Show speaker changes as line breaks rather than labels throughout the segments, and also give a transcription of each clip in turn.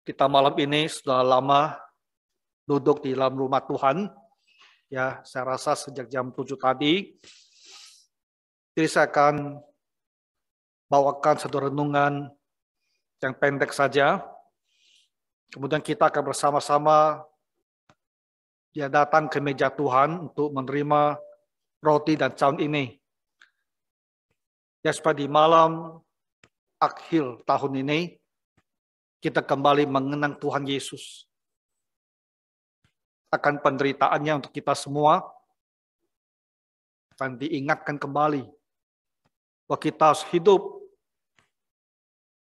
Kita malam ini sudah lama duduk di dalam rumah Tuhan. Ya, saya rasa sejak jam 7 tadi. Jadi saya akan bawakan satu renungan yang pendek saja. Kemudian kita akan bersama-sama datang ke meja Tuhan untuk menerima roti dan cawan ini. Ya, supaya di malam akhir tahun ini kita kembali mengenang Tuhan Yesus. Akan penderitaannya untuk kita semua. Dan diingatkan kembali bahwa kita harus hidup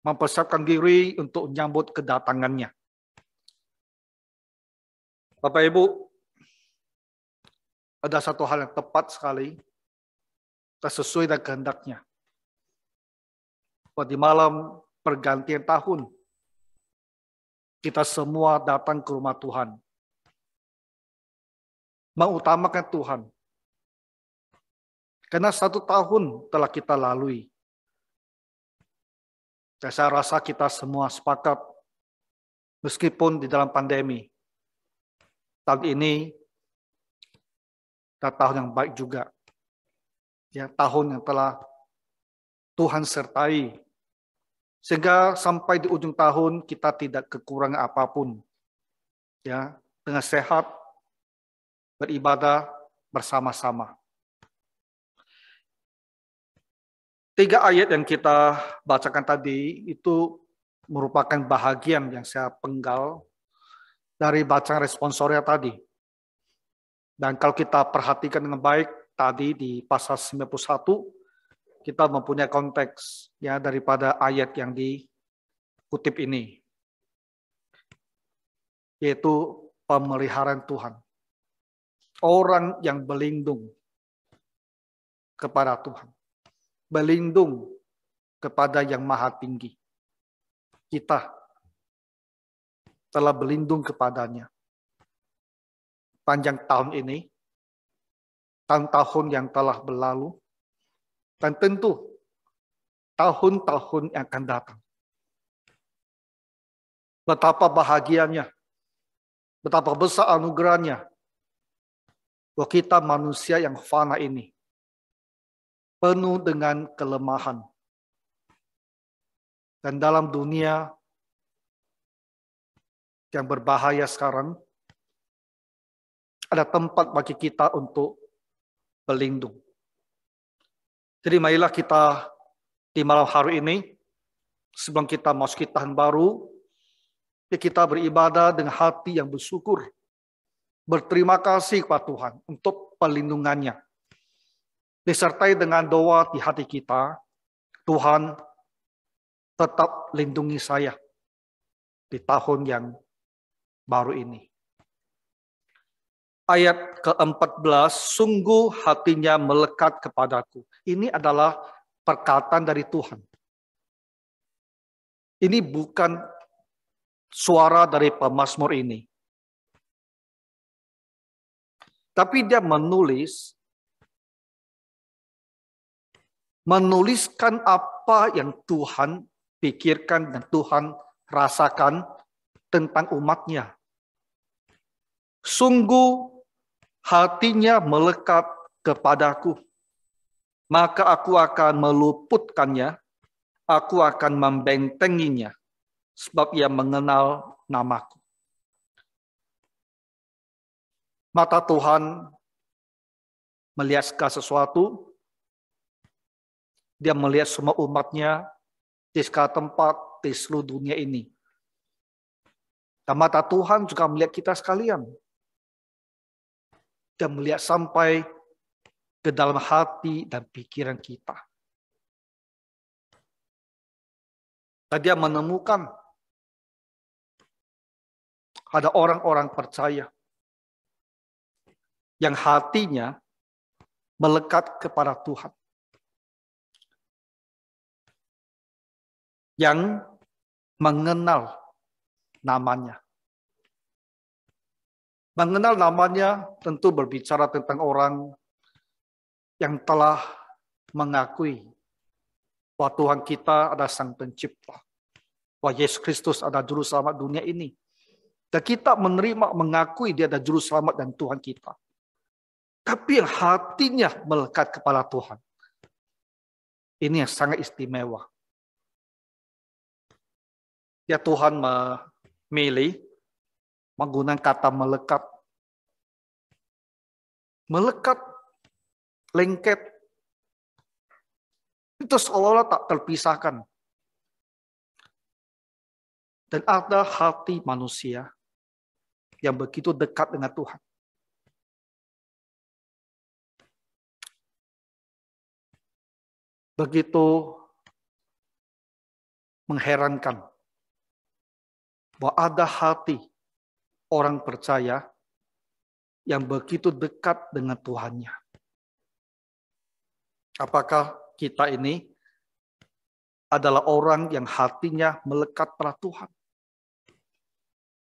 mempersiapkan diri untuk menyambut kedatangannya. Bapak Ibu, ada satu hal yang tepat sekali, sesuai dengan kehendaknya. Bahwa di malam pergantian tahun, kita semua datang ke rumah Tuhan. Mengutamakan Tuhan. Karena 1 tahun telah kita lalui. Dan saya rasa kita semua sepakat, meskipun di dalam pandemi, tahun ini adalah tahun yang baik juga. Ya, tahun yang telah Tuhan sertai. Sehingga sampai di ujung tahun kita tidak kekurangan apapun. Ya, dengan sehat, beribadah bersama-sama. 3 ayat yang kita bacakan tadi itu merupakan bahagian yang saya penggal dari bacaan responsoria tadi. Dan kalau kita perhatikan dengan baik tadi di pasal 91, kita mempunyai konteks ya daripada ayat yang dikutip ini. Yaitu pemeliharaan Tuhan. Orang yang berlindung kepada Tuhan. Berlindung kepada yang maha tinggi. Kita telah berlindung kepadanya. Panjang tahun ini, tahun-tahun yang telah berlalu, dan tentu tahun-tahun yang akan datang. Betapa bahagianya, betapa besar anugerahnya, bahwa kita manusia yang fana ini, penuh dengan kelemahan. Dan dalam dunia yang berbahaya sekarang, ada tempat bagi kita untuk berlindung. Jadi marilah kita di malam hari ini, sebelum kita masuki tahun baru, kita beribadah dengan hati yang bersyukur, berterima kasih kepada Tuhan untuk perlindungannya. Disertai dengan doa di hati kita, Tuhan tetap lindungi saya di tahun yang baru ini. Ayat ke-14, sungguh hatinya melekat kepadaku. Ini adalah perkataan dari Tuhan. Ini bukan suara dari pemazmur ini. Tapi dia menuliskan apa yang Tuhan pikirkan dan Tuhan rasakan tentang umatnya. Sungguh hatinya melekat kepadaku, maka aku akan meluputkannya, aku akan membentenginya, sebab ia mengenal namaku. Mata Tuhan melihat segala sesuatu. Dia melihat semua umatnya di segala tempat di seluruh dunia ini. Dan mata Tuhan juga melihat kita sekalian. Dia melihat sampai ke dalam hati dan pikiran kita. Dan dia menemukan ada orang-orang percaya yang hatinya melekat kepada Tuhan. Yang mengenal namanya. Mengenal namanya tentu berbicara tentang orang yang telah mengakui bahwa Tuhan kita adalah Sang Pencipta. bahwa Yesus Kristus adalah juru selamat dunia ini. Dan kita menerima, mengakui dia adalah juru selamat dan Tuhan kita. Tapi yang hatinya melekat kepada Tuhan. Ini yang sangat istimewa. Ya, Tuhan memilih menggunakan kata melekat. Melekat, lengket. Itu seolah-olah tak terpisahkan. Dan ada hati manusia yang begitu dekat dengan Tuhan. Begitu mengherankan bahwa ada hati orang percaya yang begitu dekat dengan Tuhannya. Apakah kita ini adalah orang yang hatinya melekat pada Tuhan?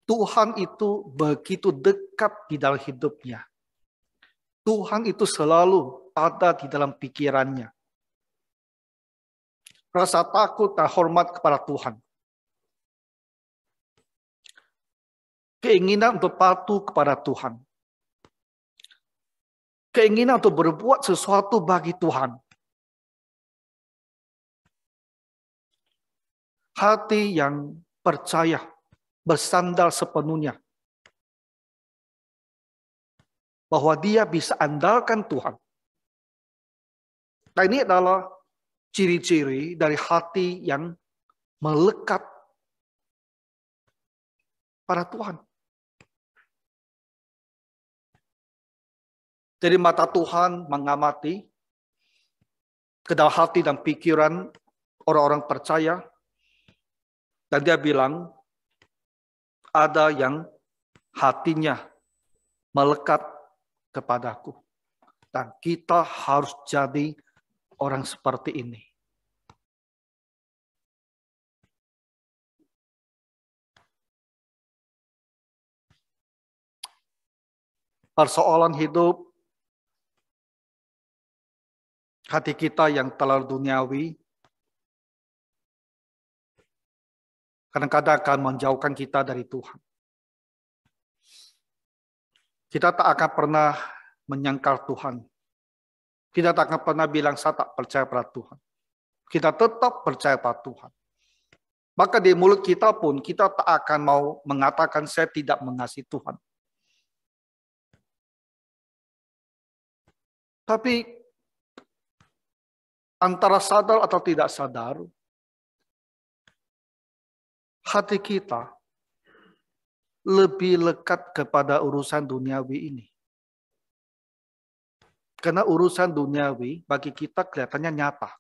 Tuhan itu begitu dekat di dalam hidupnya. Tuhan itu selalu ada di dalam pikirannya. Rasa takut dan hormat kepada Tuhan. Keinginan untuk patuh kepada Tuhan. Keinginan untuk berbuat sesuatu bagi Tuhan. Hati yang percaya, bersandar sepenuhnya bahwa dia bisa andalkan Tuhan. Nah, ini adalah ciri-ciri dari hati yang melekat pada Tuhan. Jadi mata Tuhan mengamati ke dalam hati dan pikiran orang-orang percaya. Dan dia bilang, ada yang hatinya melekat kepadaku. Dan kita harus jadi orang seperti ini. Persoalan hidup hati kita yang terlalu duniawi kadang-kadang akan menjauhkan kita dari Tuhan. Kita tak akan pernah menyangkal Tuhan. Kita tak akan pernah bilang saya tak percaya pada Tuhan. Kita tetap percaya pada Tuhan. Maka di mulut kita pun kita tak akan mau mengatakan saya tidak mengasihi Tuhan. Tapi antara sadar atau tidak sadar, hati kita lebih lekat kepada urusan duniawi ini. Karena urusan duniawi bagi kita kelihatannya nyata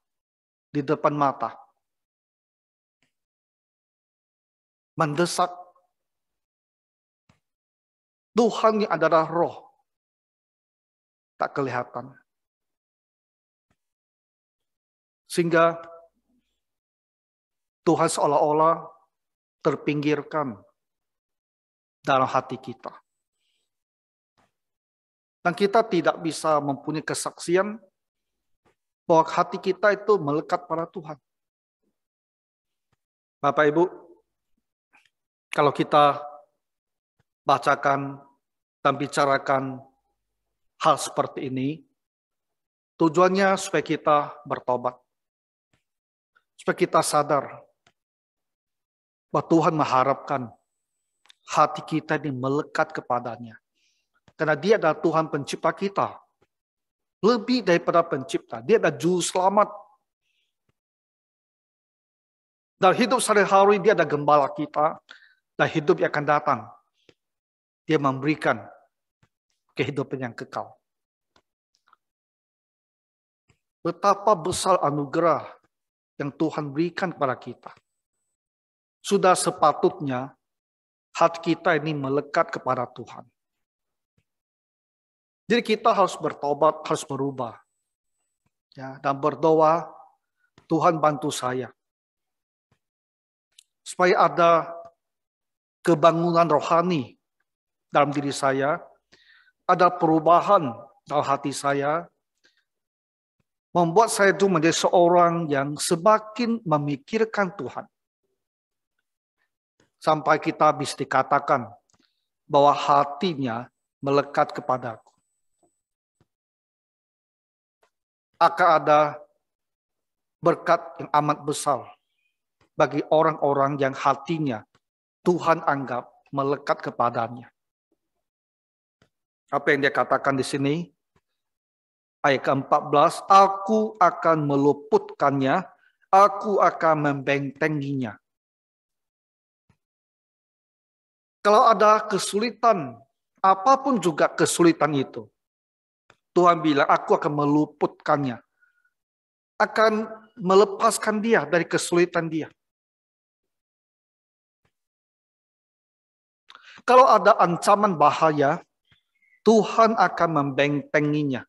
di depan mata. Mendesak. Tuhan yang adalah roh. Tak kelihatan. Sehingga Tuhan seolah-olah terpinggirkan dalam hati kita. Dan kita tidak bisa mempunyai kesaksian bahwa hati kita itu melekat pada Tuhan. Bapak Ibu, kalau kita bacakan dan bicarakan hal seperti ini, tujuannya supaya kita bertobat. Supaya kita sadar bahwa Tuhan mengharapkan hati kita ini melekat kepadanya. Karena dia adalah Tuhan pencipta kita. Lebih daripada pencipta. Dia adalah juru selamat. Dalam hidup sehari-hari dia adalah gembala kita. Dan hidup yang akan datang. Dia memberikan kehidupan yang kekal. Betapa besar anugerah yang Tuhan berikan kepada kita. Sudah sepatutnya hati kita ini melekat kepada Tuhan. Jadi kita harus bertobat, harus berubah. Ya, dan berdoa, Tuhan bantu saya. Supaya ada kebangunan rohani dalam diri saya, ada perubahan dalam hati saya, membuat saya itu menjadi seorang yang semakin memikirkan Tuhan. sampai kita bisa dikatakan bahwa hatinya melekat kepadaku. Akan ada berkat yang amat besar bagi orang-orang yang hatinya Tuhan anggap melekat kepadanya. Apa yang dia katakan di sini? Ayat ke-14, aku akan meluputkannya, aku akan membentenginya. Kalau ada kesulitan, apapun juga kesulitan itu, Tuhan bilang, aku akan meluputkannya. Akan melepaskan dia dari kesulitan dia. Kalau ada ancaman bahaya, Tuhan akan membentenginya.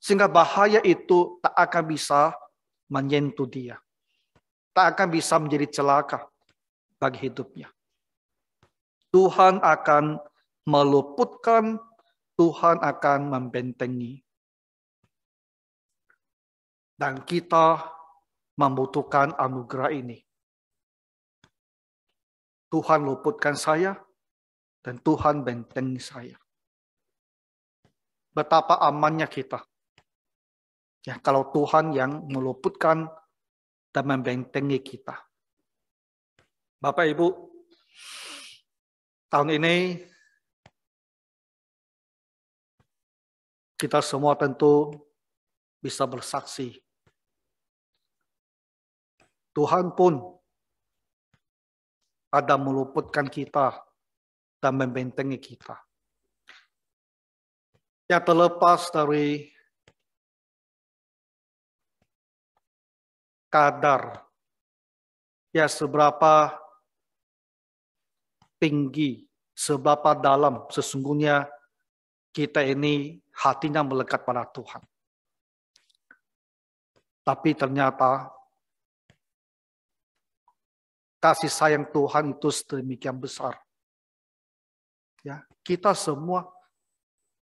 Sehingga bahaya itu tak akan bisa menyentuh dia. Tak akan bisa menjadi celaka bagi hidupnya. Tuhan akan meluputkan, Tuhan akan membentengi. Dan kita membutuhkan anugerah ini. Tuhan luputkan saya, dan Tuhan bentengi saya. Betapa amannya kita. Ya, kalau Tuhan yang meluputkan dan membentengi kita. Bapak Ibu, tahun ini kita semua tentu bisa bersaksi. Tuhan pun ada meluputkan kita dan membentengi kita. Ya, terlepas dari kadar, ya seberapa tinggi, seberapa dalam sesungguhnya kita ini hatinya melekat pada Tuhan. Tapi ternyata kasih sayang Tuhan itu sedemikian besar. Ya, kita semua,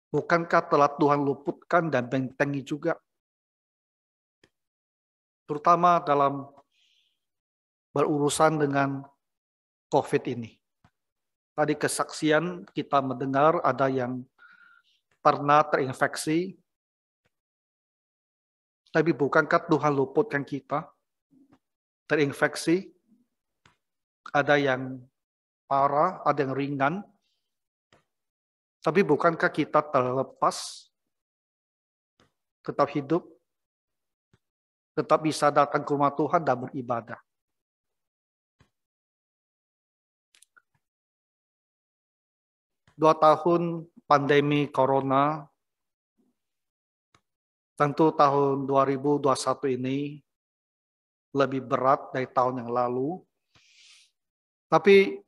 bukankah telah Tuhan luputkan dan bentengi juga? Terutama dalam berurusan dengan COVID ini. Tadi kesaksian kita mendengar ada yang pernah terinfeksi, tapi bukankah Tuhan luputkan kita terinfeksi? Ada yang parah, ada yang ringan, tapi bukankah kita terlepas, tetap hidup, tetap bisa datang ke rumah Tuhan dan beribadah? Dua tahun pandemi Corona, tentu tahun 2021 ini lebih berat dari tahun yang lalu. Tapi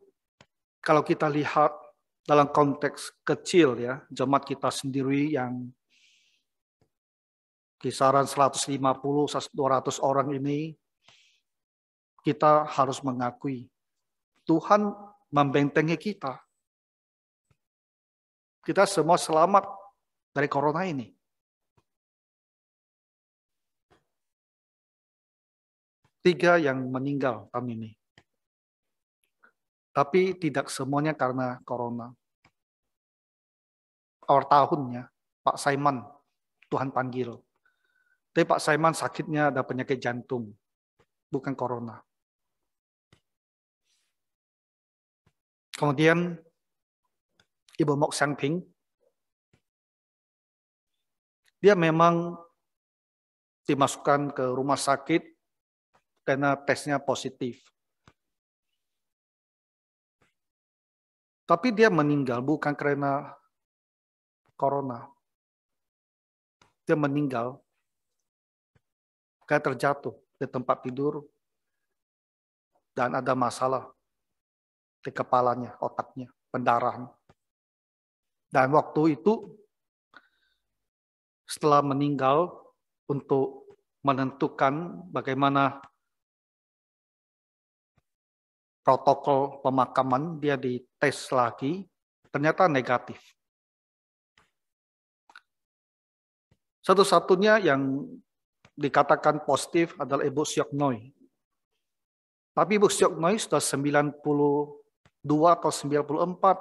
kalau kita lihat dalam konteks kecil ya, jemaat kita sendiri yang kisaran 150-200 orang ini, kita harus mengakui Tuhan membentengi kita. Kita semua selamat dari corona ini. Tiga yang meninggal tahun ini. Tapi tidak semuanya karena corona. Awal tahunnya, Pak Saiman, Tuhan panggil. Tapi Pak Saiman sakitnya ada penyakit jantung, bukan corona. Kemudian Ibu Mok Sang Ping, dia memang dimasukkan ke rumah sakit karena tesnya positif. Tapi dia meninggal bukan karena corona. Dia meninggal karena terjatuh di tempat tidur dan ada masalah di kepalanya, otaknya, pendarahan. Dan waktu itu setelah meninggal untuk menentukan bagaimana protokol pemakaman, dia dites lagi, ternyata negatif. Satu-satunya yang dikatakan positif adalah Ibu Siok Noi. Tapi Ibu Syoknoi sudah 92 atau 94.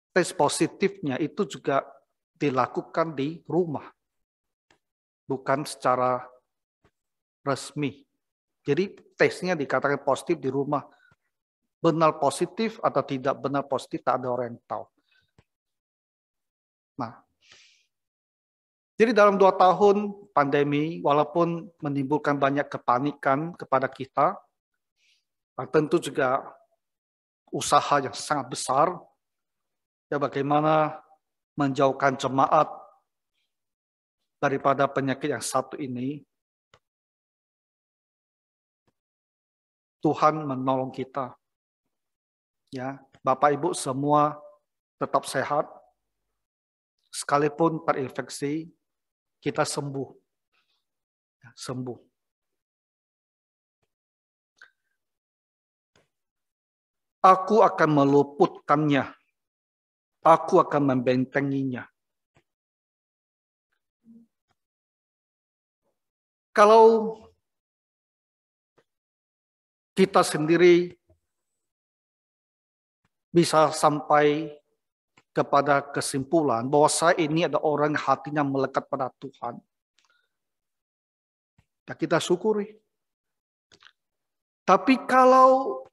Tes positifnya itu juga dilakukan di rumah. Bukan secara resmi. Jadi tesnya dikatakan positif di rumah. Benar positif atau tidak benar positif, tak ada orang yang tahu. Nah, jadi dalam 2 tahun pandemi, walaupun menimbulkan banyak kepanikan kepada kita, tentu juga usaha yang sangat besar, ya bagaimana menjauhkan jemaat daripada penyakit yang satu ini. Tuhan menolong kita. Ya, Bapak Ibu semua tetap sehat. Sekalipun terinfeksi, kita sembuh. Ya, sembuh. Aku akan meluputkannya. Aku akan membentenginya. Kalau kita sendiri bisa sampai kepada kesimpulan bahwa saya ini ada orang hatinya melekat pada Tuhan, ya kita syukuri. Tapi kalau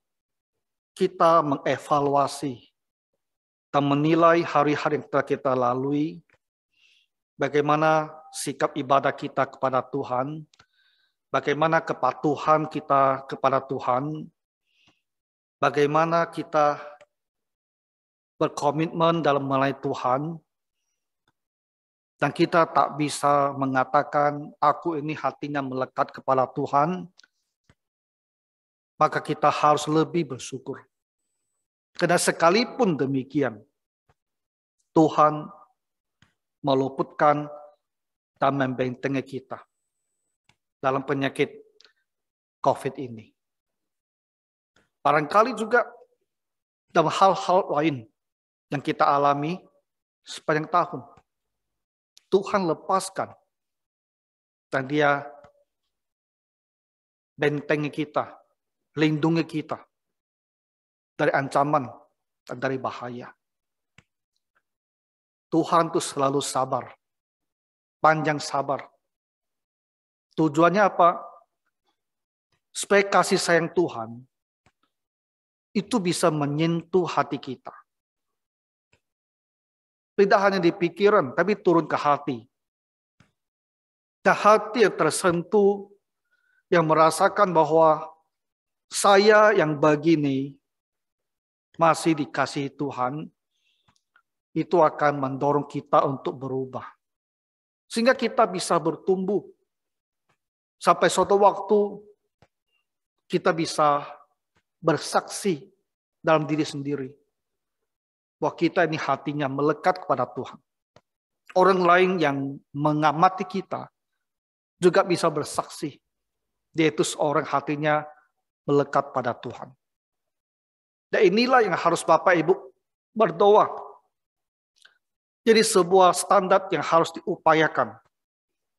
kita mengevaluasi dan menilai hari-hari yang telah kita lalui, bagaimana sikap ibadah kita kepada Tuhan, bagaimana kepatuhan kita kepada Tuhan, bagaimana kita berkomitmen dalam melayani Tuhan, dan kita tak bisa mengatakan, aku ini hatinya melekat kepada Tuhan, maka kita harus lebih bersyukur. Karena sekalipun demikian, Tuhan meluputkan dan membentengi kita dalam penyakit COVID ini. Barangkali juga dalam hal-hal lain yang kita alami sepanjang tahun, Tuhan lepaskan dan Dia bentengi kita, lindungi kita dari ancaman dan dari bahaya. Tuhan itu selalu sabar, panjang sabar. Tujuannya apa? Supaya kasih sayang Tuhan itu bisa menyentuh hati kita. Tidak hanya di pikiran, tapi turun ke hati. Dan hati yang tersentuh, yang merasakan bahwa saya yang begini masih dikasihi Tuhan, itu akan mendorong kita untuk berubah. Sehingga kita bisa bertumbuh. Sampai suatu waktu kita bisa bersaksi dalam diri sendiri bahwa kita ini hatinya melekat kepada Tuhan. Orang lain yang mengamati kita juga bisa bersaksi dia itu seorang hatinya melekat pada Tuhan. Dan inilah yang harus Bapak Ibu berdoa. Jadi sebuah standar yang harus diupayakan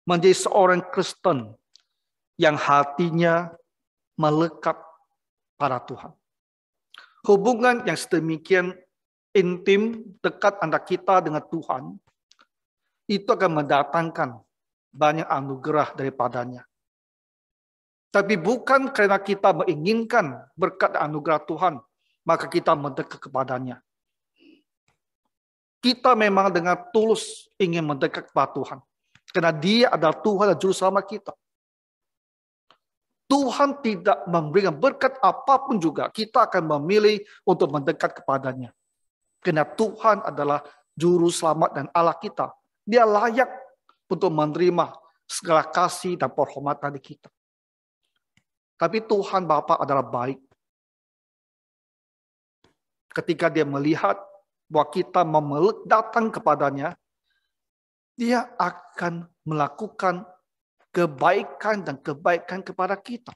menjadi seorang Kristen yang hatinya melekat pada Tuhan. Hubungan yang sedemikian intim, dekat antara kita dengan Tuhan, itu akan mendatangkan banyak anugerah daripadanya. Tapi bukan karena kita menginginkan berkat anugerah Tuhan, maka kita mendekat kepadanya. Kita memang dengan tulus ingin mendekat kepada Tuhan. Karena Dia adalah Tuhan dan Juru Selamat kita. Tuhan tidak memberikan berkat apapun juga, kita akan memilih untuk mendekat kepadanya. Karena Tuhan adalah Juru Selamat dan Allah kita. Dia layak untuk menerima segala kasih dan penghormatan di kita. Tapi Tuhan Bapa adalah baik. Ketika Dia melihat bahwa kita datang kepadanya, Dia akan melakukan kebaikan dan kebaikan kepada kita.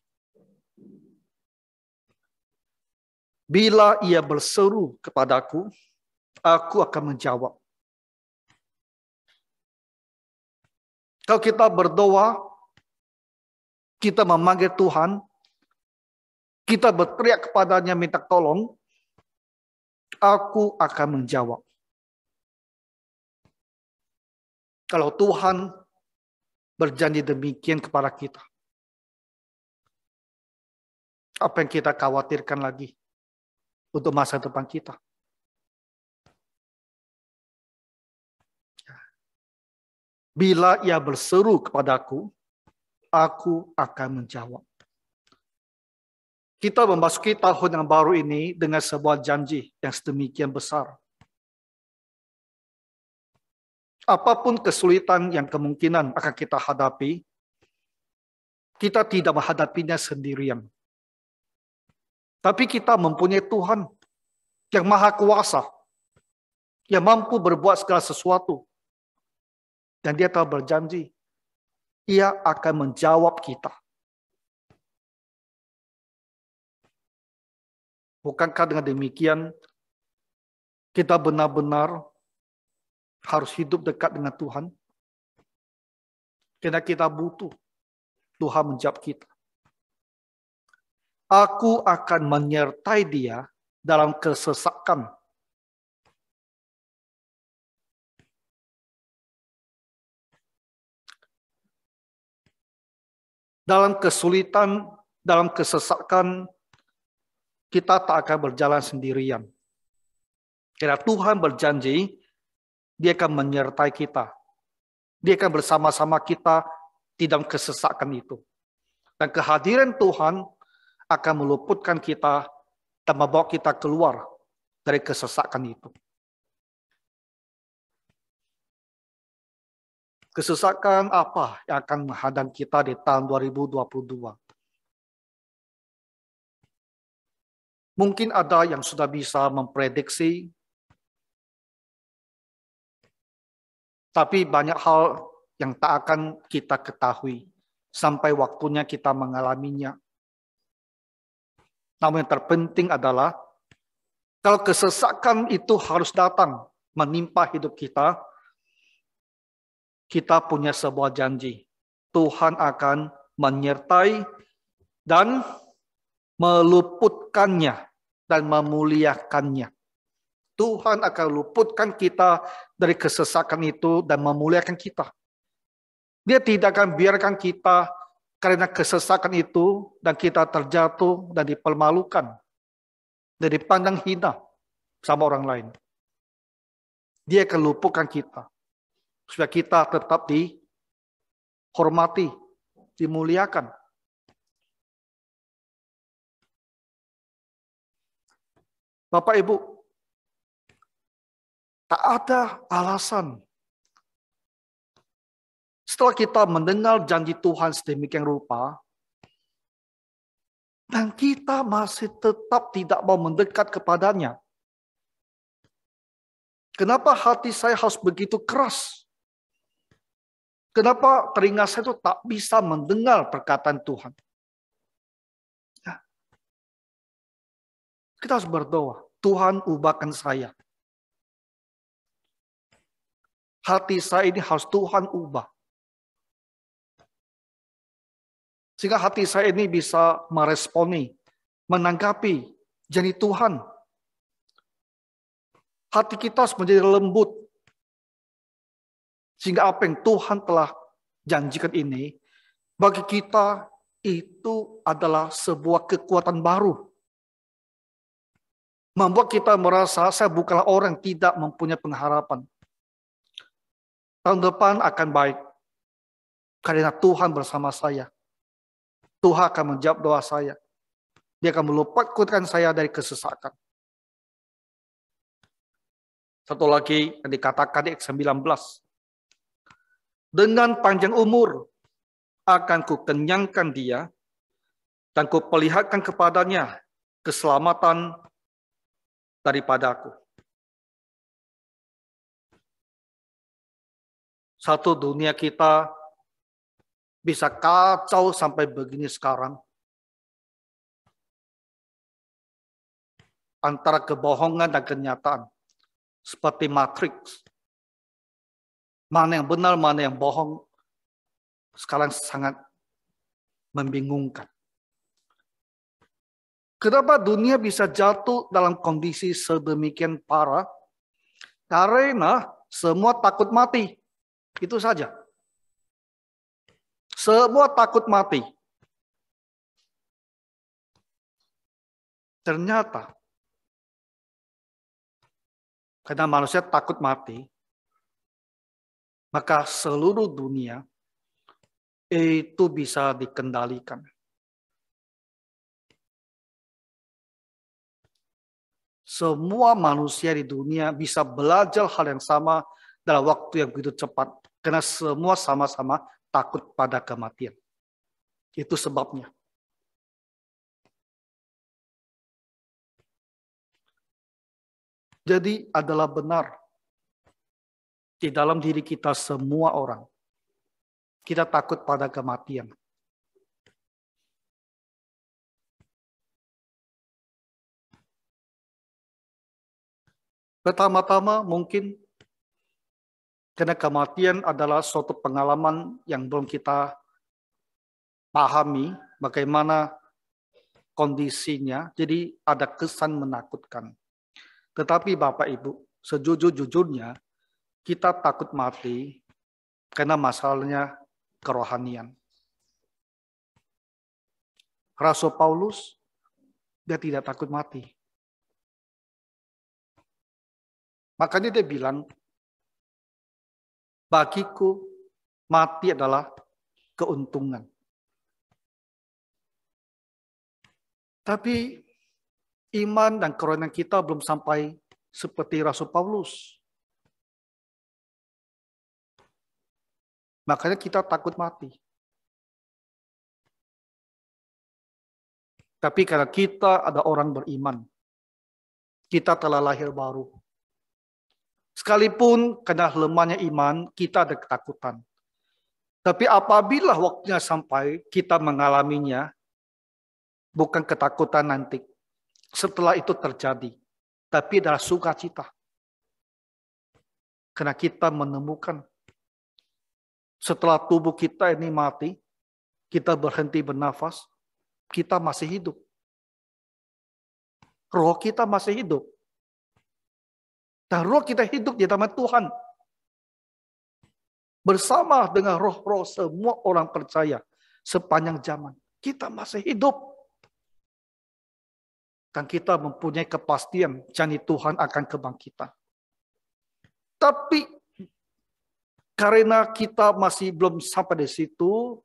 Bila Ia berseru kepadaku, aku akan menjawab. Kalau kita berdoa, kita memanggil Tuhan, kita berteriak kepadanya minta tolong, aku akan menjawab. Kalau Tuhan berjanji demikian kepada kita, apa yang kita khawatirkan lagi untuk masa depan kita? Bila ia berseru kepadaku, aku akan menjawab. Kita memasuki tahun yang baru ini dengan sebuah janji yang sedemikian besar. Apapun kesulitan yang kemungkinan akan kita hadapi, kita tidak menghadapinya sendirian. Tapi kita mempunyai Tuhan yang maha kuasa, yang mampu berbuat segala sesuatu. Dan dia telah berjanji, ia akan menjawab kita. Bukankah dengan demikian, kita benar-benar harus hidup dekat dengan Tuhan? Karena kita butuh Tuhan menjawab kita. Aku akan menyertai dia dalam kesesakan. Dalam kesulitan, dalam kesesakan, kita tak akan berjalan sendirian. Karena Tuhan berjanji, dia akan menyertai kita. Dia akan bersama-sama kita di dalam kesesakan itu. Dan kehadiran Tuhan akan meluputkan kita dan membawa kita keluar dari kesesakan itu. Kesesakan apa yang akan menghadang kita di tahun 2022? Mungkin ada yang sudah bisa memprediksi, tapi banyak hal yang tak akan kita ketahui sampai waktunya kita mengalaminya. Namun yang terpenting adalah, kalau kesesakan itu harus datang menimpa hidup kita, kita punya sebuah janji. Tuhan akan menyertai dan meluputkannya dan memuliakannya. Tuhan akan luputkan kita dari kesesakan itu dan memuliakan kita. Dia tidak akan biarkan kita karena kesesakan itu dan kita terjatuh dan dipermalukan, dan dipandang hina sama orang lain. Dia akan luputkan kita supaya kita tetap dihormati, dimuliakan. Bapak Ibu, tak ada alasan setelah kita mendengar janji Tuhan sedemikian rupa, dan kita masih tetap tidak mau mendekat kepadanya. Kenapa hati saya harus begitu keras? Kenapa telinga saya itu tak bisa mendengar perkataan Tuhan? Ya. Kita harus berdoa, Tuhan ubahkan saya. Hati saya ini harus Tuhan ubah. Sehingga hati saya ini bisa meresponi, menanggapi janji Tuhan. Hati kita harus menjadi lembut. Sehingga apa yang Tuhan telah janjikan ini, bagi kita itu adalah sebuah kekuatan baru. Membuat kita merasa saya bukanlah orang yang tidak mempunyai pengharapan. Tahun depan akan baik. Karena Tuhan bersama saya. Tuhan akan menjawab doa saya. Dia akan meluputkan saya dari kesesakan. Satu lagi yang dikatakan di ayat 19. Dengan panjang umur akan kukenyangkan dia dan kuperlihatkan kepadanya keselamatan daripadaku. Satu, dunia kita bisa kacau sampai begini sekarang. Antara kebohongan dan kenyataan. Seperti Matrix. Mana yang benar, mana yang bohong. Sekarang sangat membingungkan. Kenapa dunia bisa jatuh dalam kondisi sedemikian parah? Karena semua takut mati. Itu saja. Semua takut mati. Ternyata, karena manusia takut mati, maka seluruh dunia itu bisa dikendalikan. Semua manusia di dunia bisa belajar hal yang sama dalam waktu yang begitu cepat. Karena semua sama-sama takut pada kematian. Itu sebabnya. Jadi adalah benar di dalam diri kita semua orang. Kita takut pada kematian. Pertama-tama mungkin karena kematian adalah suatu pengalaman yang belum kita pahami bagaimana kondisinya, jadi ada kesan menakutkan. Tetapi Bapak Ibu, sejujur-jujurnya kita takut mati karena masalahnya kerohanian. Rasul Paulus, dia tidak takut mati. Makanya dia bilang, bagiku mati adalah keuntungan. Tapi iman dan kerohanian kita belum sampai seperti Rasul Paulus. Makanya kita takut mati. Tapi karena kita ada orang beriman, kita telah lahir baru. Sekalipun karena lemahnya iman, kita ada ketakutan. Tapi apabila waktunya sampai kita mengalaminya, bukan ketakutan nanti. Setelah itu terjadi. Tapi adalah sukacita. Karena kita menemukan setelah tubuh kita ini mati, kita berhenti bernafas, kita masih hidup. Roh kita masih hidup. Dan roh kita hidup di dalam Tuhan. Bersama dengan roh-roh semua orang percaya sepanjang zaman. Kita masih hidup. Dan kita mempunyai kepastian janji Tuhan akan kebangkitan. Tapi karena kita masih belum sampai di situ,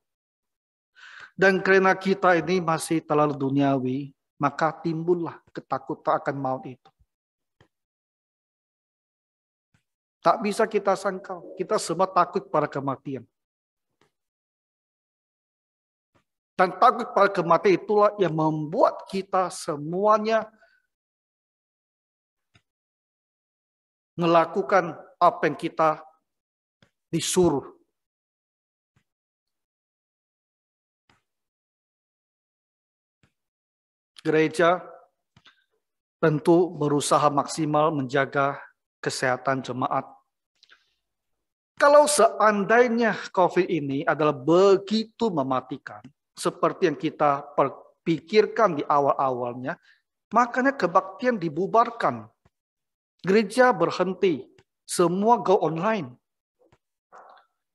dan karena kita ini masih terlalu duniawi, maka timbullah ketakutan akan maut itu. Tak bisa kita sangkal, kita semua takut pada kematian. Dan takut pada kematian itulah yang membuat kita semuanya melakukan apa yang kita disuruh. Gereja tentu berusaha maksimal menjaga kesehatan jemaat. Kalau seandainya COVID ini adalah begitu mematikan, seperti yang kita pikirkan di awal-awalnya, makanya kebaktian dibubarkan. Gereja berhenti, semua go online.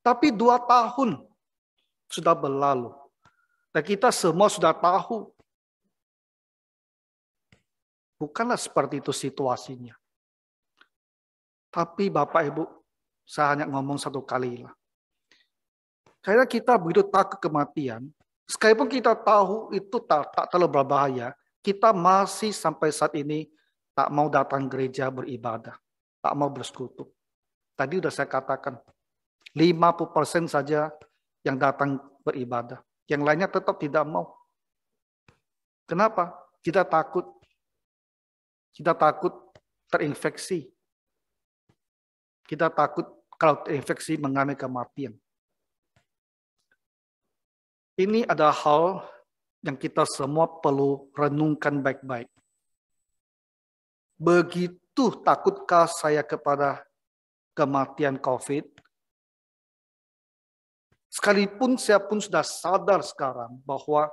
Tapi 2 tahun sudah berlalu. Dan kita semua sudah tahu. Bukanlah seperti itu situasinya. Tapi Bapak Ibu, saya hanya ngomong satu kali lah. Karena kita begitu takut kematian, sekalipun kita tahu itu tak terlalu berbahaya, kita masih sampai saat ini tak mau datang gereja beribadah, tak mau bersekutu. Tadi sudah saya katakan, 50% saja yang datang beribadah. Yang lainnya tetap tidak mau. Kenapa? Kita takut. Kita takut terinfeksi. Kita takut kalau terinfeksi mengalami kematian. Ini adalah hal yang kita semua perlu renungkan baik-baik. Begitu takutkah saya kepada kematian COVID? Sekalipun saya pun sudah sadar sekarang bahwa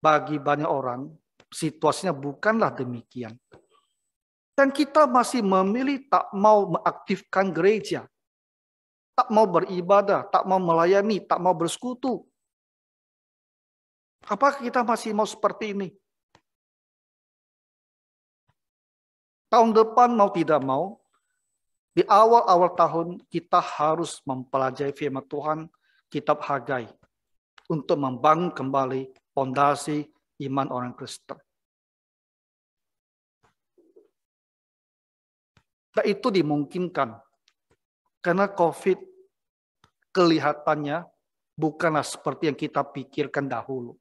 bagi banyak orang, situasinya bukanlah demikian. Dan kita masih memilih tak mau mengaktifkan gereja. Tak mau beribadah, tak mau melayani, tak mau bersekutu. Apakah kita masih mau seperti ini? Tahun depan mau tidak mau, di awal-awal tahun kita harus mempelajari firman Tuhan, kitab Hagai, untuk membangun kembali fondasi iman orang Kristen. Dan itu dimungkinkan karena COVID kelihatannya bukanlah seperti yang kita pikirkan dahulu.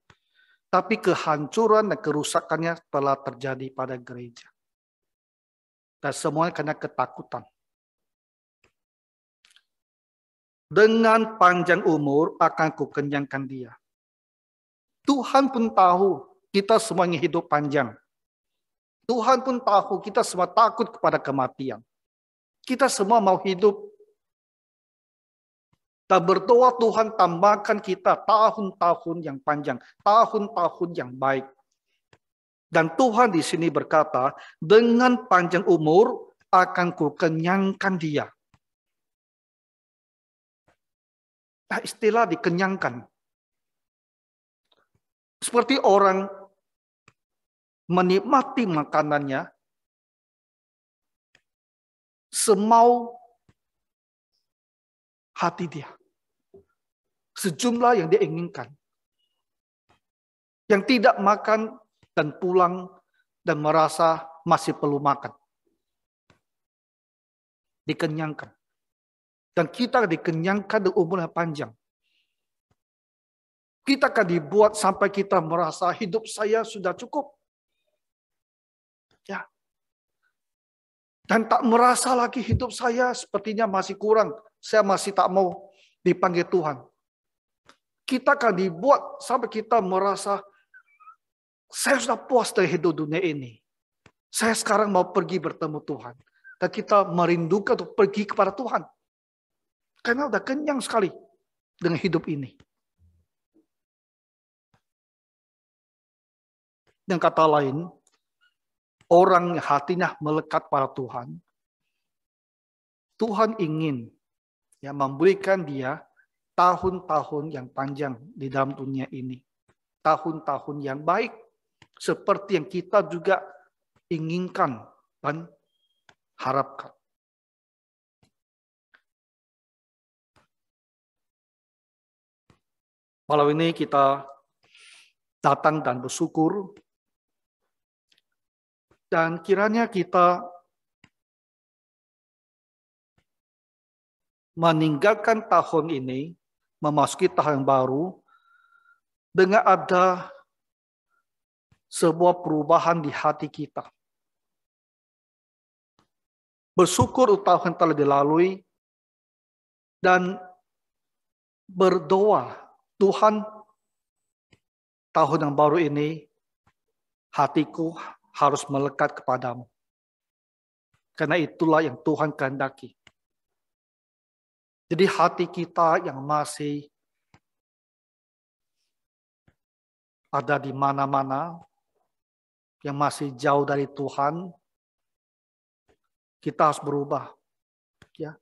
Tapi kehancuran dan kerusakannya telah terjadi pada gereja. Dan semuanya karena ketakutan. Dengan panjang umur akan kukenyangkan dia. Tuhan pun tahu kita semuanya hidup panjang. Tuhan pun tahu kita semua takut kepada kematian. Kita semua mau hidup. Dan berdoa Tuhan tambahkan kita tahun-tahun yang panjang. Tahun-tahun yang baik. Dan Tuhan di sini berkata, dengan panjang umur akan kukenyangkan dia. Nah, istilah dikenyangkan. Seperti orang menikmati makanannya semau hati dia. Sejumlah yang dia inginkan. Yang tidak makan dan pulang dan merasa masih perlu makan. Dikenyangkan. Dan kita dikenyangkan di umur yang panjang. Kita akan dibuat sampai kita merasa hidup saya sudah cukup. Ya. Dan tak merasa lagi hidup saya sepertinya masih kurang. Saya masih tak mau dipanggil Tuhan. Kita akan dibuat sampai kita merasa saya sudah puas dari hidup dunia ini. Saya sekarang mau pergi bertemu Tuhan. Dan kita merindukan untuk pergi kepada Tuhan. Karena udah kenyang sekali dengan hidup ini. Dengan kata lain, orang yang hatinya melekat pada Tuhan, Tuhan ingin memberikan dia tahun-tahun yang panjang di dalam dunia ini. Tahun-tahun yang baik, seperti yang kita juga inginkan dan harapkan. Malam ini kita datang dan bersyukur. Dan kiranya kita meninggalkan tahun ini, memasuki tahun yang baru, dengan ada sebuah perubahan di hati kita. Bersyukur tahun yang telah dilalui, dan berdoa, Tuhan, tahun yang baru ini, hatiku harus melekat kepadamu. Karena itulah yang Tuhan kehendaki. Jadi hati kita yang masih ada di mana-mana, yang masih jauh dari Tuhan, kita harus berubah. Ya.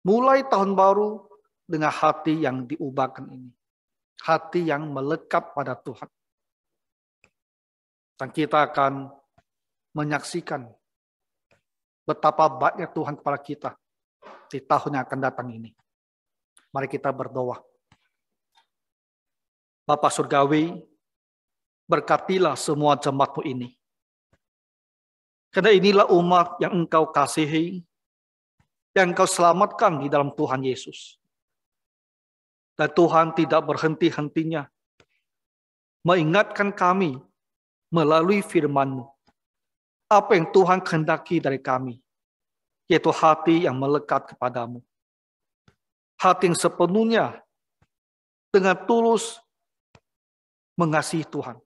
Mulai tahun baru dengan hati yang diubahkan ini. Hati yang melekat pada Tuhan. Dan kita akan menyaksikan betapa baiknya Tuhan kepada kita di tahun yang akan datang ini. Mari kita berdoa. Bapa Surgawi, berkatilah semua jemaat-Mu ini. Karena inilah umat yang Engkau kasihi, yang Engkau selamatkan di dalam Tuhan Yesus. Dan Tuhan tidak berhenti-hentinya mengingatkan kami melalui firman-Mu. Apa yang Tuhan kehendaki dari kami, yaitu hati yang melekat kepadamu. Hati yang sepenuhnya dengan tulus mengasihi Tuhan.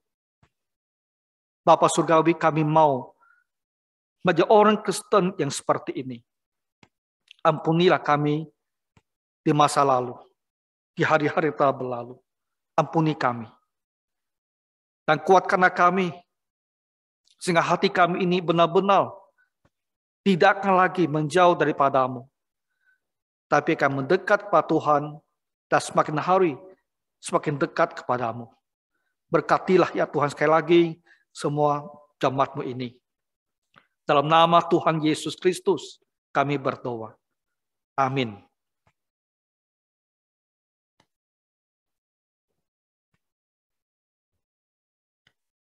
Bapa Surgawi, kami mau menjadi orang Kristen yang seperti ini. Ampunilah kami di masa lalu, di hari-hari telah berlalu. Ampuni kami. Dan kuatkanlah kami, sehingga hati kami ini benar-benar tidak akan lagi menjauh daripadamu, tapi akan mendekat kepada Tuhan, dan semakin hari semakin dekat kepadamu. Berkatilah ya Tuhan sekali lagi semua jemaat-Mu ini. Dalam nama Tuhan Yesus Kristus kami berdoa. Amin.